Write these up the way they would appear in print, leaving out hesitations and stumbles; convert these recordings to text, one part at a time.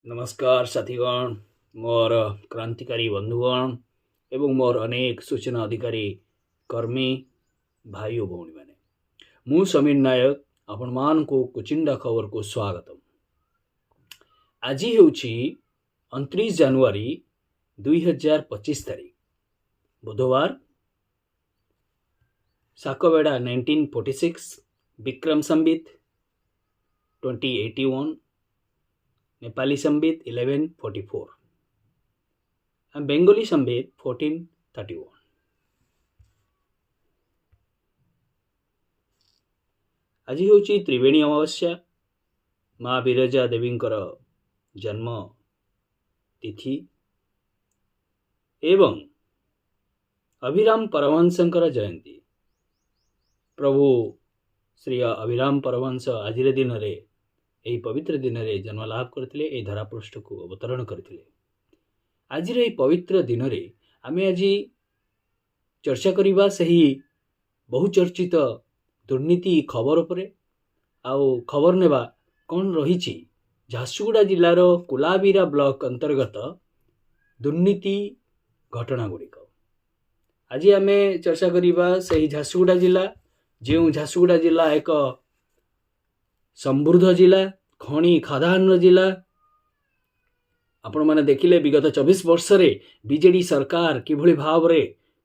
नमस्कार साथीगण, मोर क्रांतिकारी बंधुगण एवं मोर अनेक सूचना अधिकारी कर्मी भाई और भौणी मैंने मु समीर नायक आपण मान को कुचिंडा खबर को स्वागतम। आज हेउछि 29 जनवरी 2025 तारीख बुधवार, साकबेड़ा 1946, विक्रम संबित 2081, नेपाली संबित 1144 and बेंगली संबित 1431। आज होची त्रिवेणी अमावस्या, माँ विरजा देवींकर जन्म तिथि एवं अभिराम परमहंसंकर जयंती। प्रभु श्री अभिराम परमहंस आज दिन रे यही पवित्र दिन रे जन्म लाभ करथिले, ए धरापृष्ठ को अवतरण करथिले। आज रे पवित्र दिन रे आमे आज चर्चा करिबा सही बहुचर्चित दुर्नीति खबर उपरे आउ खबर नेबा कौन रही झारसुगुड़ा जिलार कुलाबीरा ब्लॉक अंतर्गत दुर्नीति घटना गुड़िक। आज आमे चर्चा करिबा सही झारसुगुड़ा जिला, जो झारसुगुड़ा जिला एक समृद्ध जिला, खणी खादान जिला। आपण माने देखिले विगत 24 वर्ष रे बीजेडी सरकार किभली भाव रे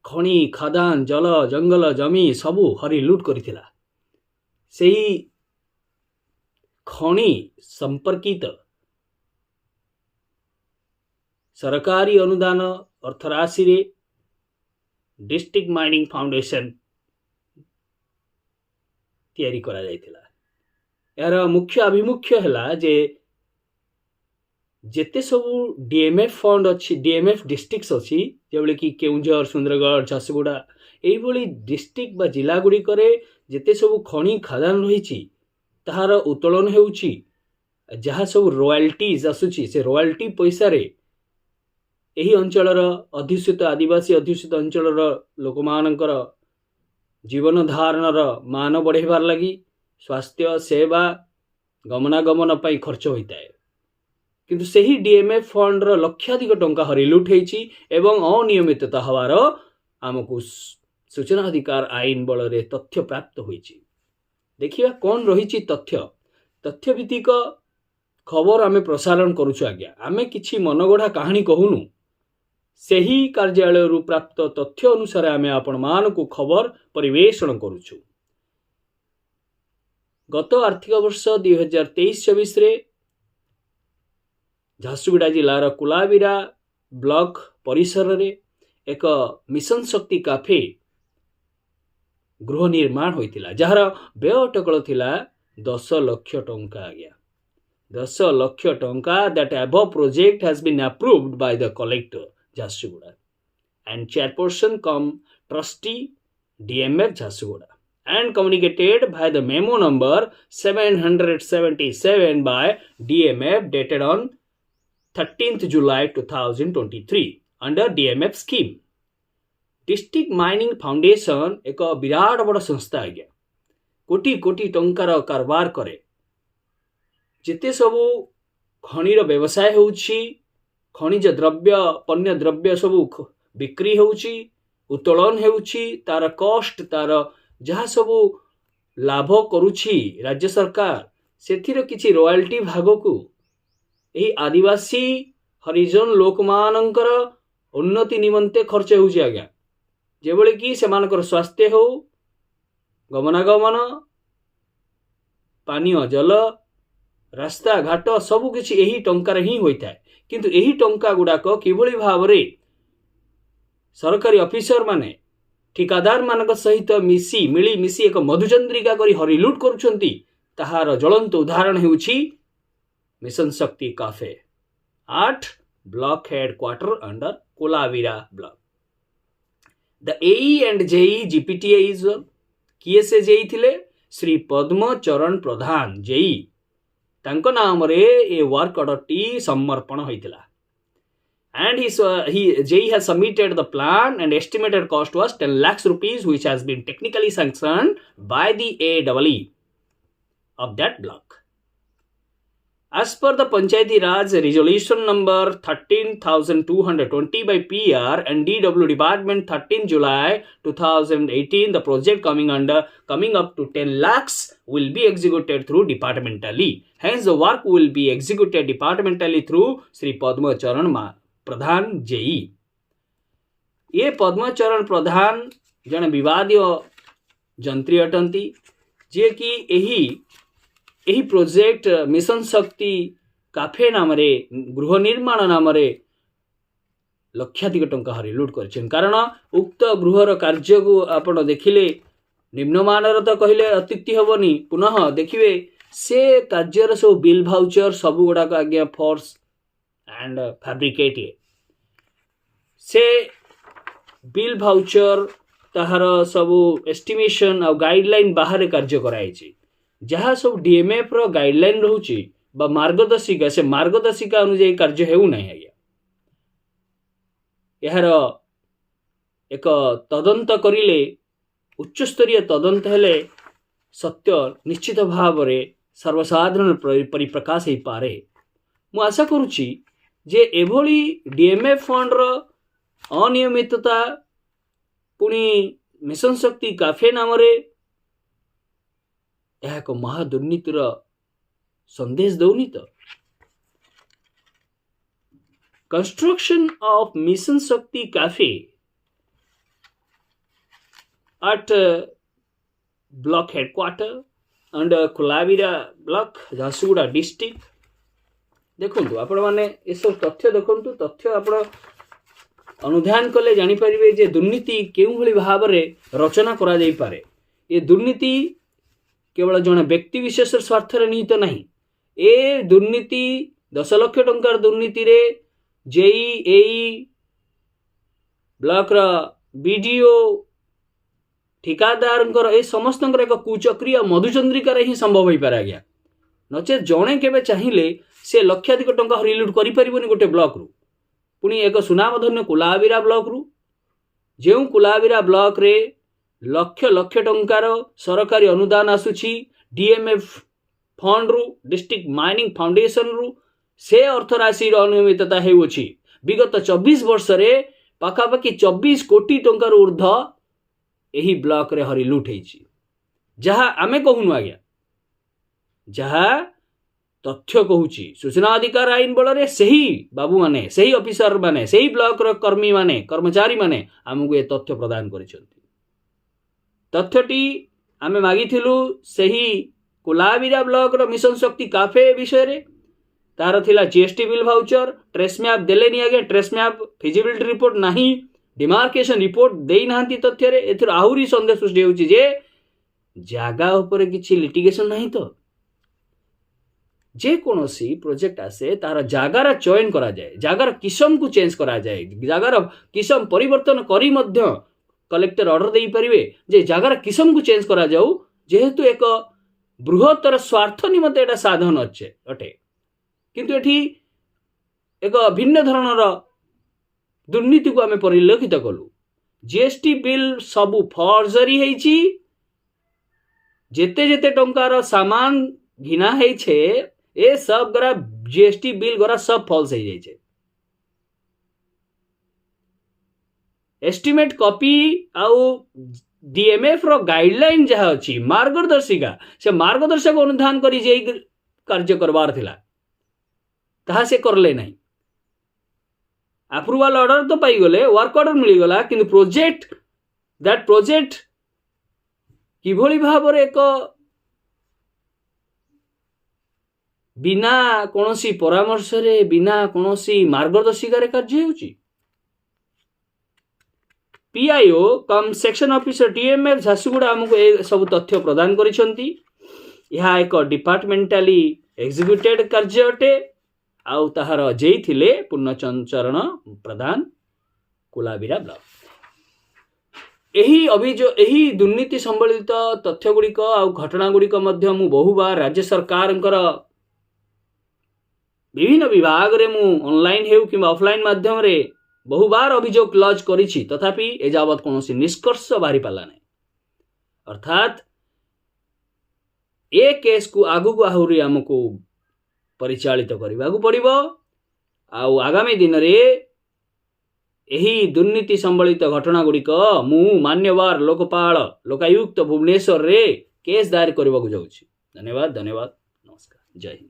खणी खादान जल जंगल जमी सबू हरि लूट करिथिला। सेही खणी संपर्कित सरकारी अनुदान अर्थराशि रे डिस्ट्रिक्ट माइनिंग फाउंडेशन तैयारी करा जायतिला। यार मुख्य अभिमुख्य है जे जेते सबू डीएमएफ फंड अच्छी, डीएमएफ डिस्ट्रिक्ट अच्छी, जो कि केउंझर, सुंदरगढ़, झारसुगुड़ा यही डिस्ट्रिक्ट बा जिला गुड़िक जेते सबू खणी खादान रही ताहार उत्तोलन होउची, जहाँ सब रॉयल्टीज आसुची से रॉयल्टी पैसा रे यही अंचलर अध्युषित आदिवासी अध्युषित अंचलर लोक मानकर जीवन धारणर मान बढ़ेबार लगी स्वास्थ्य सेवा गमनागमन पाई खर्च होता है, किंतु सही डीएमएफ फंड लक्षाधिक टंका हरिलुट होइछि एवं अनियमितता हवार आमको सूचना अधिकार आईन बल रे तथ्य प्राप्त होइछि। देखिए कौन रही तथ्य भित्तिक खबर आमे प्रसारण करूछु। आज्ञा आमे किछि मनगढ़ा कहानी कहूनु, सही कार्यालय रु प्राप्त तथ्य अनुसार आमे आपण मान को खबर परिवेषण करूछु। गत आर्थिक वर्ष 2023-24 रे झारसुगुड़ा जिलार कुलाबीरा ब्लॉक परिसर रे एक मिशन शक्ति काफे गृह निर्माण होइतिला, जार व्यय अटकल थिला 10 लाख टंका। आज्ञा 10 लाख टंका। That above project has been approved by the collector Jharsuguda and chairperson cum trustee DMF Jharsuguda and communicated by the memo number 777 by DMF dated on 13th July 2023 under DMF scheme। District mining foundation एक विराट बड़ संस्था। आज्ञा कोटी कोटी टंकार कारबार करे, जेते सबू खनिर व्यवसाय होउछि, खनिज द्रव्य पण्य द्रव्य सबू बिक्री होउछि, उत्तोलन होउछि, तार कॉस्ट तार जहाँ सबू लाभ करुछि राज्य सरकार सेथिर किछि रॉयल्टी भाग को यही आदिवासी हरिजन लोक मानकर उन्नति निमंते खर्च होउछि। आज्ञा जेबळे कि सेमानकर स्वास्थ्य हो, गमनागमन, पानीय जल, रास्ता घाट सबु किछि यही टंकार ही होइताय। किंतु यही टंका गुडाक किभली भाव रे सरकारी ऑफिसर माने ठिकादार मानक सहित मिली एक मधुचंद्रिका करी हरिलुट करुछंती, ताहार ज्वलंत उदाहरण हेउछि mission Shakti cafe 8 block headquarter under Kolabira block. The AE and JE GPTA is किए से जेई थिले श्री पद्म चरण प्रधान जेई, तांको नाम रे ए वर्क ऑर्डर टी समर्पण होइतिला। And JE has submitted the plan and estimated cost was 10 lakhs rupees, which has been technically sanctioned by the AEE of that block. As per the Panchayati Raj Resolution number 13,220 by PR and DW Department 13 July 2018, the project coming up to 10 lakhs will be executed through departmentally. Hence, the work will be executed departmentally through Sri Padma Charan Pradhan JE. ये पद्मचरण प्रधान जन विवादीय जंत्री अटंती जे कि एही project mission Shakti cafe नाम रे गृह निर्माण नाम रे लक्षाधिक टंका हरिलुट कर कारण उक्त गृहर कार्य को आपण देखिले निम्नमानर तो कहले अत्युक्ति हेबनी पुनः देखिए से कार्यर सब बिल भाउचर सब गुड़ाक आज्ञा फोर्स एंड फैब्रिकेट से बिल भाउचर ताहार सब एस्टिमेशन और गाइडलाइन बाहर कार्य कराई जहाँ सब डीएमएफ रो गाइडलाइन रोचे बा मार्गदर्शिका से मार्गदर्शिका अनुसार कार्य हेउ नहीं आज्ञा यार एक तदंत करिले उच्चस्तरीय तदंत हेले सत्य निश्चित भाव रे सर्वसाधारण परिप्रकाश हो पारे। मु आशा करुच्ची जे एभली डीएमएफ फंड रो अनियमितता पुणी मिशन शक्ति काफे नाम रे यह एक महादुर्नीतिर संदेश दौनी तो construction of mission Shakti cafe at block headquarter and Kolabira block Jharsuguda district देखु आपण मैंने ये सब तथ्य देखु तथ्य आप अनुधान कले जानीपर जे दुर्नीति केउ भली भाव में रचना करा जाई पारे। ये दुर्नीति केवल जड़े व्यक्ति विशेष स्वार्थ निहित नहीं ए दुर्नीति 10 लाख टंकार दुर्नीति रे जेई एई ब्लॉक बीडीओ ठिकादार ए समस्त एक कुचक्री मधुचंद्रिकार ही संभव हो पारे आज्ञा नचे जड़े केबे चाहिए से लक्षाधिक टंका रिलुट करें गोटे ब्लॉक रु पुणी एक सुनामधन्य कुलाविरा ब्लॉक रु जो कुलाविरा ब्लॉक रे लक्ष लक्ष टंकार सरकारी अनुदान आसुची डीएमएफ फंड रु डिस्ट्रिक्ट माइनिंग फाउंडेशन रु से अर्थराशि अनियमितता होउछि विगत 24 वर्ष रे पाखापाखि 24 कोटी टंकार ऊर्ध एही ब्लॉक रे हरिलुट होइछि जहा आमे कहूनु आज्ञा जहा तथ्य कहूछि सूचना अधिकार आईन बल रे सही बाबू माने सही ऑफिसर माने सही ब्लॉक रो कर्मी माने कर्मचारी माने हमकु ए तथ्य प्रदान करिसंती। तथ्यटी आमे मागिथिलु सही कुलाविरा ब्लॉक रो मिशन शक्ति काफे विषय रे तार थिला GST bill voucher trace map देलेनी आगे ट्रेस मैप फिजिबिलिटी रिपोर्ट नाही डिमार्केशन रिपोर्ट देई नांती तथ्य रे एथुर आहुरी संदेश सृष्टि होउछि जे जागा ऊपर किछि लिटिगेशन नाही तो जे कोनोसी प्रोजेक्ट आसे तार जागार चयन करा जाए जागार किसम को चेंज करा जाए जागार किसम परिवर्तन करी मध्य कलेक्टर ऑर्डर दे परिवे जे जागार किसम को चेंज करा जाऊ जेहेतु एक बृहत्तर स्वार्थ निमते एटा साधन अटे किंतु एठी एक भिन्न धरणर दुर्नीति को आमे परिलक्षित कलु जीएसटी बिल सबु फर्जरी हेछि जेते जेते टंकार सामान घिना हेछे ए सब गरा जीएसटी बिल गरा सब फॉल्स हो जाए एस्टिमेट कॉपी आउ डीएमएफ रो गाइडलाइन जहा अछि मार्गदर्शिका से मार्गदर्शक अनुधान करी जे कार्य करबार थिला ताहा से करले नहीं अप्रूवल ऑर्डर तो पाई गले वर्क ऑर्डर मिली गला किंतु प्रोजेक्ट दैट प्रोजेक्ट किभली भाव रे एक बिना कोनोसी परामर्श रे बिना कोनोसी मार्गदर्शिका कार्य होउची पीआईओ कम सेक्शन ऑफिसर डीएमएफ झारसुगुड़ा हमको ए सब तथ्य प्रदान करिसंती। यह एक डिपार्टमेंटाली एग्जीक्यूटेड कार्य अटे आउ ताहार जेई थिले पूर्णचरण प्रधान कुलाविरा ब्लॉक एही दुर्नीति संबलित तथ्य गुड़िक आउ घटना गुड़िक मध्य मु बहुबार राज्य सरकार विभिन्न विभाग रे मु ऑनलाइन हेउ कि ऑफलाइन माध्यम रे बहुबार अभियोग लॉन्च करिछि तथापि एजावत कोनोसी निष्कर्ष बाहरी पाला नै अर्थात ए केस को आगु को आहुरी हमको परिचालित करने पड़िब। आउ आगामी दिन रे एही दुर्नीति संबलित घटना गुड़िक मु मान्यवर लोकपाल लोकायुक्त भुवनेश्वर रे केस दायर करने को जाऊँ। धन्यवाद, नमस्कार, जय हिंद।